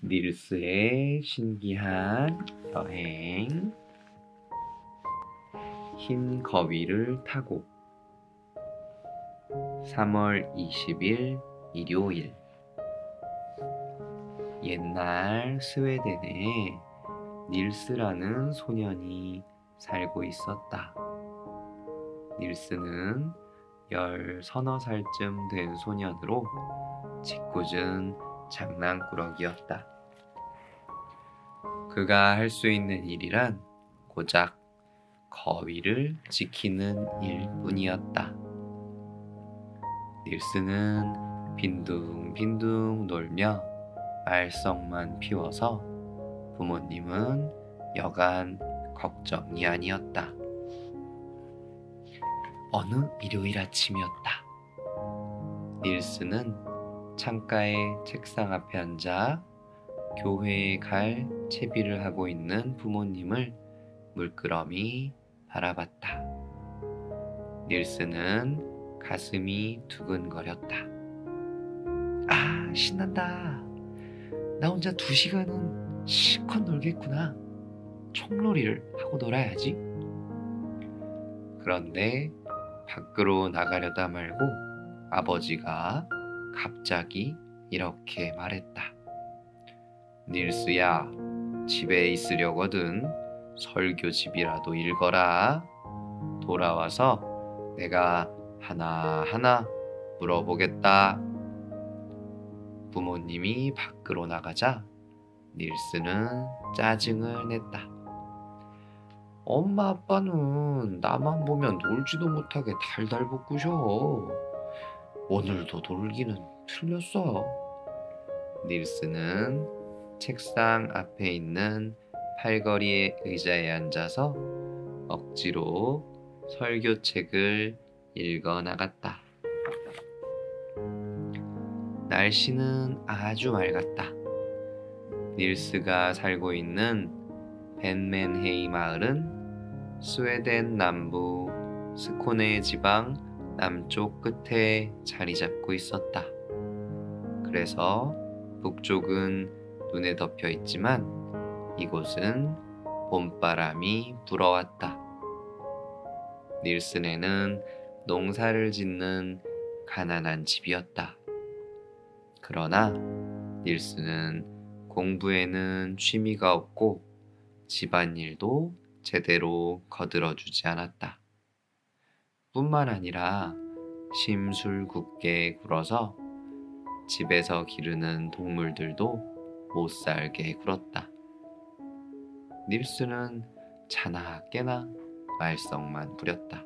닐스의 신기한 여행. 흰 거위를 타고. 3월 20일 일요일. 옛날 스웨덴에 닐스라는 소년이 살고 있었다. 닐스는 10서너 살쯤 된 소년으로 짓궂은 장난꾸러기였다. 그가 할 수 있는 일이란 고작 거위를 지키는 일뿐이었다. 닐스는 빈둥빈둥 놀며 말썽만 피워서 부모님은 여간 걱정이 아니었다. 어느 일요일 아침이었다. 닐스는 창가의 책상 앞에 앉아 교회에 갈 채비를 하고 있는 부모님을 물끄러미 바라봤다. 닐스는 가슴이 두근거렸다. 아, 신난다. 나 혼자 2시간은 실컷 놀겠구나. 총놀이를 하고 놀아야지. 그런데 밖으로 나가려다 말고 아버지가 갑자기 이렇게 말했다. 닐스야, 집에 있으려거든 설교집이라도 읽어라. 돌아와서 내가 하나하나 물어보겠다. 부모님이 밖으로 나가자 닐스는 짜증을 냈다. 엄마 아빠는 나만 보면 놀지도 못하게 달달 볶으셔. 오늘도 놀기는 틀렸어. 닐스는 책상 앞에 있는 팔걸이의 의자에 앉아서 억지로 설교책을 읽어 나갔다. 날씨는 아주 맑았다. 닐스가 살고 있는 벤맨헤이 마을은 스웨덴 남부 스코네 지방 남쪽 끝에 자리 잡고 있었다. 그래서 북쪽은 눈에 덮여 있지만 이곳은 봄바람이 불어왔다. 닐슨에는 농사를 짓는 가난한 집이었다. 그러나 닐슨은 공부에는 취미가 없고 집안일도 제대로 거들어주지 않았다. 뿐만 아니라 심술궂게 굴어서 집에서 기르는 동물들도 못 살게 굴었다. 닐스는 자나 깨나 말썽만 부렸다.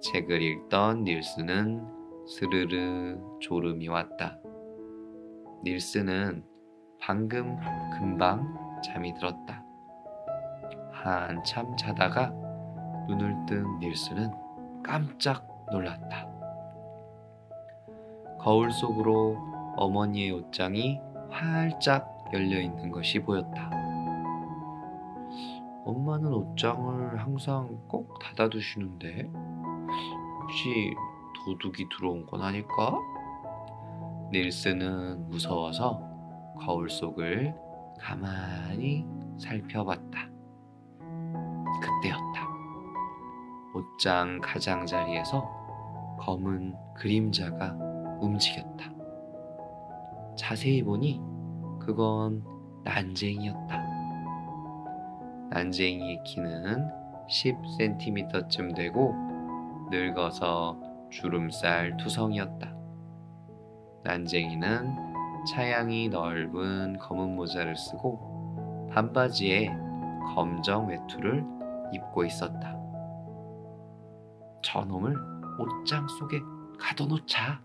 책을 읽던 닐스는 스르르 졸음이 왔다. 닐스는 방금 금방 잠이 들었다. 한참 자다가 눈을 뜬 닐스는 깜짝 놀랐다. 거울 속으로 어머니의 옷장이 활짝 열려있는 것이 보였다. 엄마는 옷장을 항상 꼭 닫아두시는데 혹시 도둑이 들어온 건 아닐까? 닐스는 무서워서 거울 속을 가만히 살펴봤다. 그때였다. 옷장 가장자리에서 검은 그림자가 움직였다. 자세히 보니 그건 난쟁이였다. 난쟁이의 키는 10cm쯤 되고 늙어서 주름살 투성이었다. 난쟁이는 차양이 넓은 검은 모자를 쓰고 반바지에 검정 외투를 입고 있었다. 저놈을 옷장 속에 가둬놓자.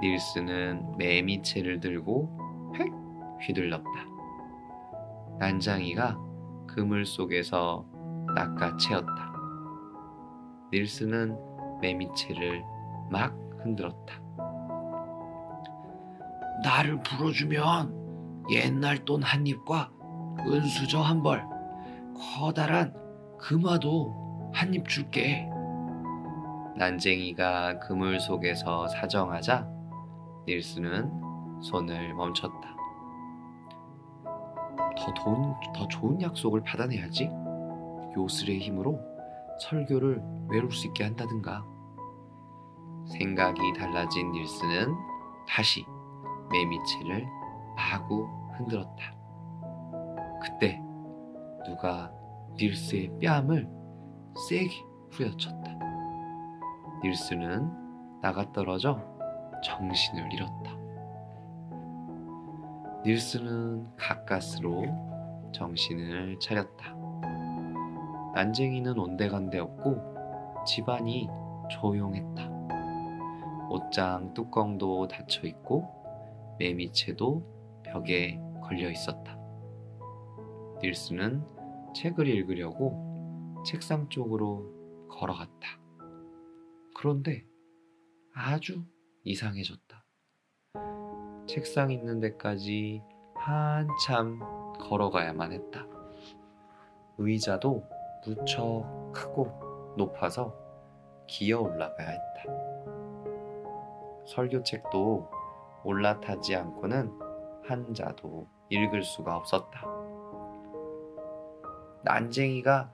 닐스는 매미채를 들고 획 휘둘렀다. 난쟁이가 그물 속에서 낚아채었다. 닐스는 매미채를 막 흔들었다. 나를 불어주면 옛날 돈 한 입과 은수저 한 벌, 커다란 금화도 한 입 줄게. 난쟁이가 그물 속에서 사정하자 닐스는 손을 멈췄다. 더 좋은 약속을 받아내야지. 요술의 힘으로 설교를 외울 수 있게 한다든가. 생각이 달라진 닐스는 다시 매미채를 마구 흔들었다. 그때 누가 닐스의 뺨을 세게 후려쳤다. 닐스는 나가떨어져 정신을 잃었다. 닐스는 가까스로 정신을 차렸다. 난쟁이는 온데간데 없고 집안이 조용했다. 옷장 뚜껑도 닫혀 있고 매미채도 벽에 걸려 있었다. 닐스는 책을 읽으려고 책상 쪽으로 걸어갔다. 그런데 아주 이상해졌다. 책상 있는 데까지 한참 걸어가야만 했다. 의자도 무척 크고 높아서 기어 올라가야 했다. 설교책도 올라타지 않고는 한자도 읽을 수가 없었다. 난쟁이가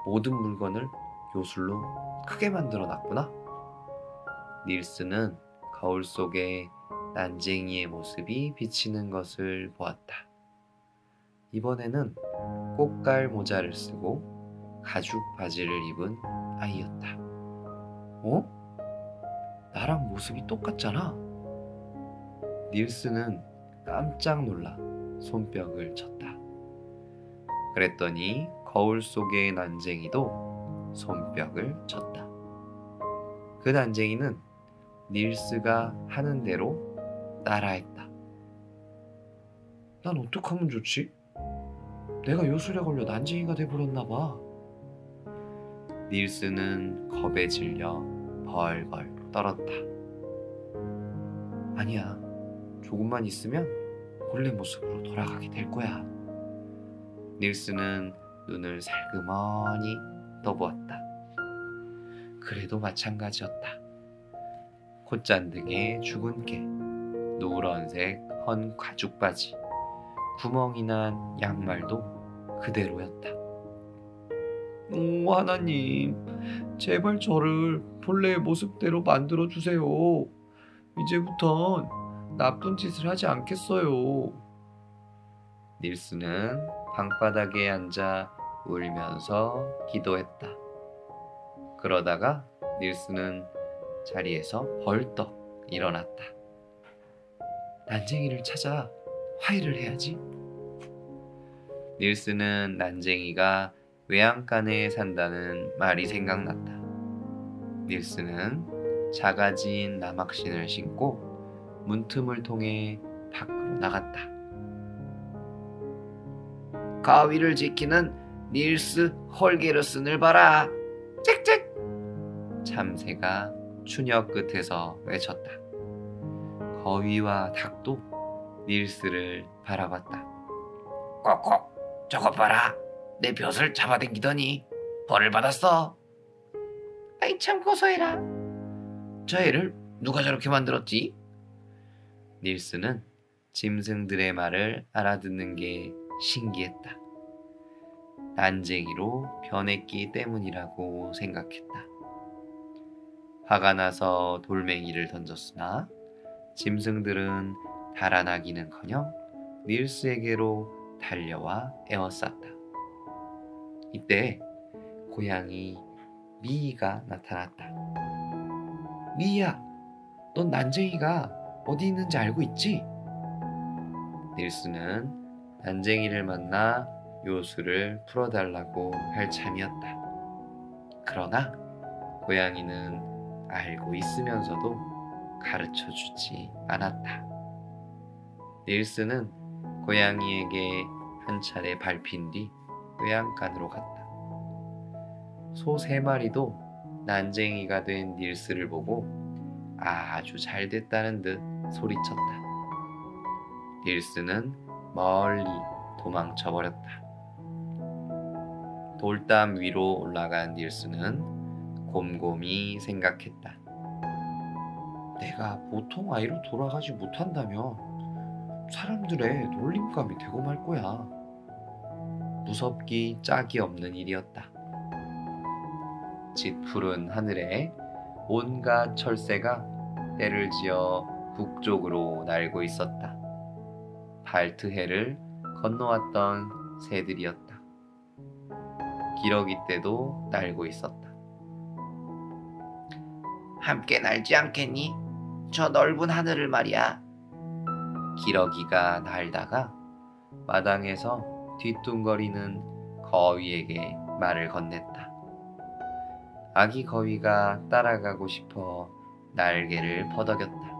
모든 물건을 요술로 크게 만들어 놨구나. 닐스는 거울 속에 난쟁이의 모습이 비치는 것을 보았다. 이번에는 꽃갈 모자를 쓰고 가죽 바지를 입은 아이였다. 나랑 모습이 똑같잖아. 닐스는 깜짝 놀라 손뼉을 쳤다. 그랬더니 거울 속의 난쟁이도 손뼉을 쳤다. 그 난쟁이는 닐스가 하는 대로 따라했다. 난 어떡하면 좋지? 내가 요술에 걸려 난쟁이가 돼버렸나 봐. 닐스는 겁에 질려 벌벌 떨었다. 아니야, 조금만 있으면 본래 모습으로 돌아가게 될 거야. 닐스는 눈을 살그머니 떠보았다. 그래도 마찬가지였다. 콧잔등에 죽은 개, 노란색 헌 가죽 바지, 구멍이 난 양말도 그대로였다. 하나님, 제발 저를 본래의 모습대로 만들어주세요. 이제부턴 나쁜 짓을 하지 않겠어요. 닐스는 방바닥에 앉아 울면서 기도했다. 그러다가 닐스는 자리에서 벌떡 일어났다. 난쟁이를 찾아 화해를 해야지. 닐스는 난쟁이가 외양간에 산다는 말이 생각났다. 닐스는 작아진 나막신을 신고 문틈을 통해 밖으로 나갔다. 가위를 지키는 닐스 홀게르슨을 봐라. 짹짹! 참새가 추녀 끝에서 외쳤다. 거위와 닭도 닐스를 바라봤다. kok콕, 저것 봐라. 내 벼슬 잡아당기더니 벌을 받았어. 아이 참 고소해라. 저 애를 누가 저렇게 만들었지? 닐스는 짐승들의 말을 알아듣는 게 신기했다. 난쟁이로 변했기 때문이라고 생각했다. 화가 나서 돌멩이를 던졌으나 짐승들은 달아나기는커녕 닐스에게로 달려와 에워쌌다. 이때 고양이 미이가 나타났다. 미이야, 넌 난쟁이가 어디 있는지 알고 있지? 닐스는 난쟁이를 만나 요술을 풀어달라고 할 참이었다. 그러나 고양이는 알고 있으면서도 가르쳐주지 않았다. 닐스는 고양이에게 한 차례 밟힌 뒤 외양간으로 갔다. 소 3마리도 난쟁이가 된 닐스를 보고 아주 잘 됐다는 듯 소리쳤다. 닐스는 멀리 도망쳐버렸다. 돌담 위로 올라간 닐스는 곰곰이 생각했다. 내가 보통 아이로 돌아가지 못한다면 사람들의 놀림감이 되고 말 거야. 무섭기 짝이 없는 일이었다. 짙푸른 하늘에 온갖 철새가 때를 지어 북쪽으로 날고 있었다. 발트해를 건너왔던 새들이었다. 기러기 떼도 날고 있었다. 함께 날지 않겠니? 저 넓은 하늘을 말이야. 기러기가 날다가 마당에서 뒤뚱거리는 거위에게 말을 건넸다. 아기 거위가 따라가고 싶어 날개를 퍼덕였다.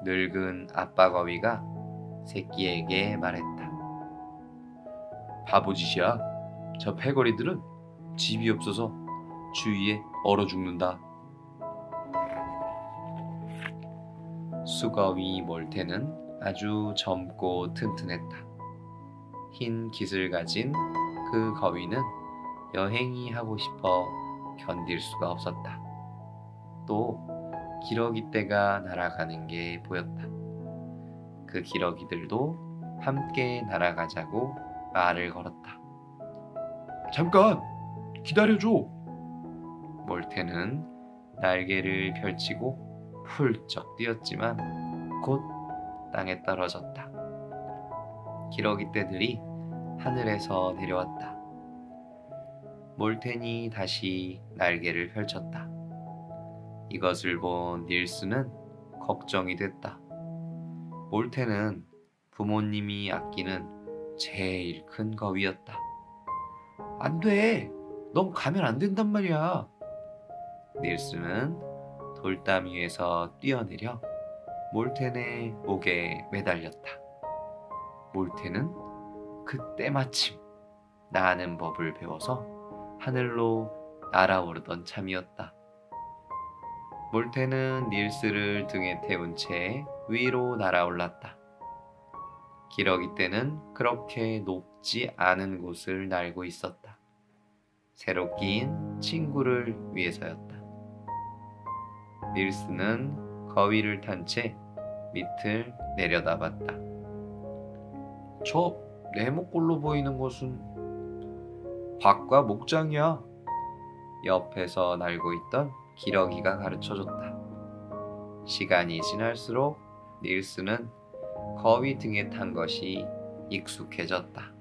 늙은 아빠 거위가 새끼에게 말했다. 바보짓이야. 저 패거리들은 집이 없어서 주위에 얼어 죽는다. 수거위 몰테는 아주 젊고 튼튼했다. 흰 깃을 가진 그 거위는 여행이 하고 싶어 견딜 수가 없었다. 또 기러기 떼가 날아가는 게 보였다. 그 기러기들도 함께 날아가자고 말을 걸었다. 잠깐 기다려줘. 몰테는 날개를 펼치고 훌쩍 뛰었지만 곧 땅에 떨어졌다. 기러기 떼들이 하늘에서 내려왔다. 몰텐이 다시 날개를 펼쳤다. 이것을 본 닐스는 걱정이 됐다. 몰텐은 부모님이 아끼는 제일 큰 거위였다. 안 돼! 넌 가면 안 된단 말이야. 닐스는 돌담 위에서 뛰어내려 몰텐의 목에 매달렸다. 몰텐은 그때 마침 나는 법을 배워서 하늘로 날아오르던 참이었다. 몰텐은 닐스를 등에 태운 채 위로 날아올랐다. 기러기 떼는 그렇게 높지 않은 곳을 날고 있었다. 새로 끼인 친구를 위해서였다. 닐스는 거위를 탄 채 밑을 내려다봤다. 저 네모꼴로 보이는 것은 밭과 목장이야. 옆에서 날고 있던 기러기가 가르쳐줬다. 시간이 지날수록 닐스는 거위 등에 탄 것이 익숙해졌다.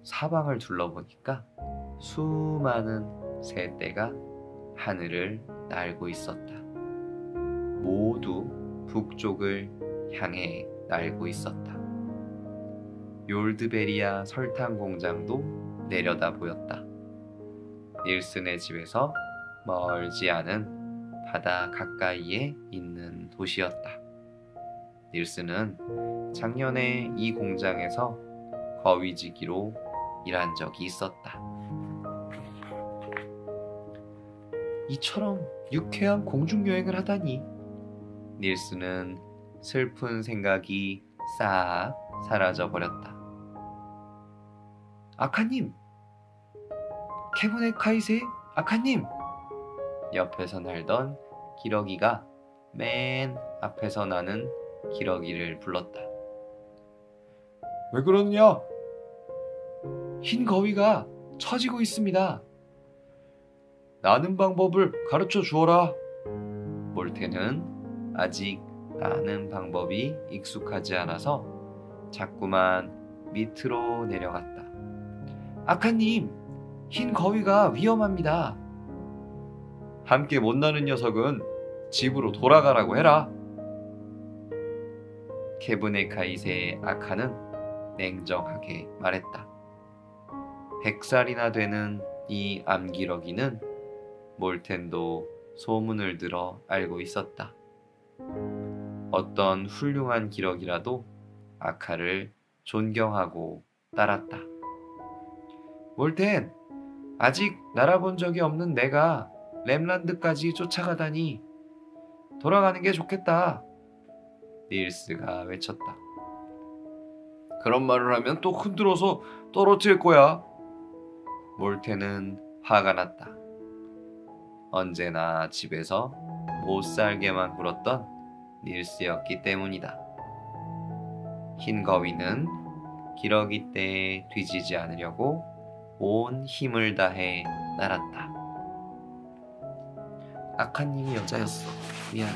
사방을 둘러보니까 수많은 새떼가 하늘을 날고 있었다. 모두 북쪽을 향해 날고 있었다. 욜드베리아 설탕 공장도 내려다 보였다. 닐슨의 집에서 멀지 않은 바다 가까이에 있는 도시였다. 닐슨은 작년에 이 공장에서 거위지기로 일한 적이 있었다. 이처럼 유쾌한 공중여행을 하다니. 닐슨은 슬픈 생각이 싹 사라져버렸다. 아카님! 케브네카이세 아카님! 옆에서 날던 기러기가 맨 앞에서 나는 기러기를 불렀다. 왜 그러느냐? 흰 거위가 처지고 있습니다. 나는 방법을 가르쳐 주어라. 몰테는 아직 나는 방법이 익숙하지 않아서 자꾸만 밑으로 내려갔다. 아카님, 흰 거위가 위험합니다. 함께 못 나는 녀석은 집으로 돌아가라고 해라. 케브네카이세의 아카는 냉정하게 말했다. 100살이나 되는 이 암기러기는 몰텐도 소문을 들어 알고 있었다. 어떤 훌륭한 기러기라도 아카를 존경하고 따랐다. 몰텐, 아직 날아본 적이 없는 내가 랩란드까지 쫓아가다니 돌아가는 게 좋겠다. 닐스가 외쳤다. 그런 말을 하면 또 흔들어서 떨어질 거야. 몰텐은 화가 났다. 언제나 집에서 못 살게만 굴었던 닐스였기 때문이다. 흰 거위는 기러기 떼에 뒤지지 않으려고 온 힘을 다해 날았다. 악한 님이 여자였어. 미안해.